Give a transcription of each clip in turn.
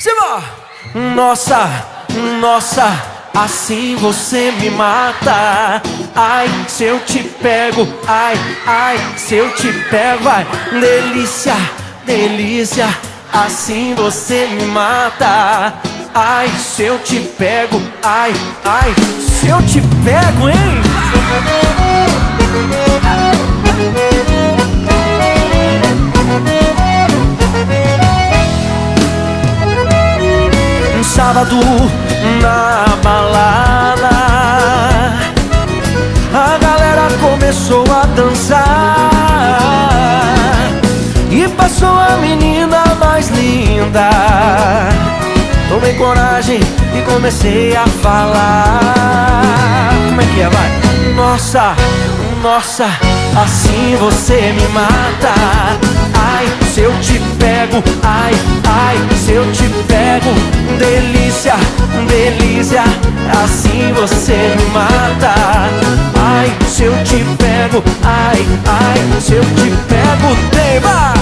Simbora! Nossa, nossa, assim você me mata. Ai, se eu te pego, ai, ai, se eu te pego, vai. Delícia, delícia, assim você me mata. Ai, se eu te pego, ai, ai, se eu te pego, hein? Um sábado na balada, a galera começou a dançar e passou a menina mais linda. Tomei coragem e comecei a falar. Como é que é, vai? Nossa, nossa, assim você me mata. Ai, se eu te pego, ai, ai, se eu te pego. Delícia, delícia, assim você me mata. Ai, se eu te pego, ai, ai, se eu te pego. Tem, vai!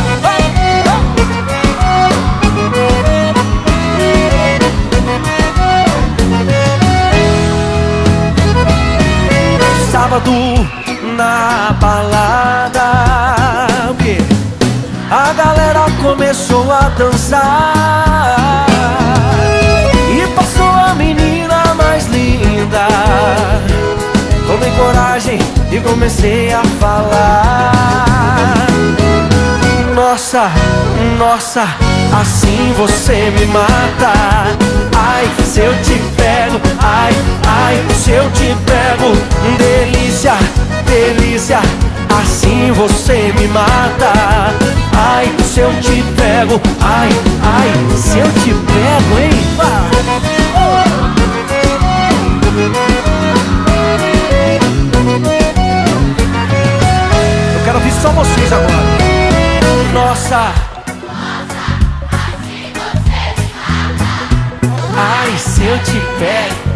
Sábado na balada, o quê? A galera começou a dançar e passou a menina mais linda. Tomei coragem e comecei a falar. Nossa, nossa, assim você me mata. Ai, se eu te pego, ai, ai, se eu te pego. Delícia, delícia, assim você me mata. Ai, se eu te pego, ai, ai, se eu te pego, hein? Eu quero ouvir só vocês agora. Nossa, ai, se eu te pego.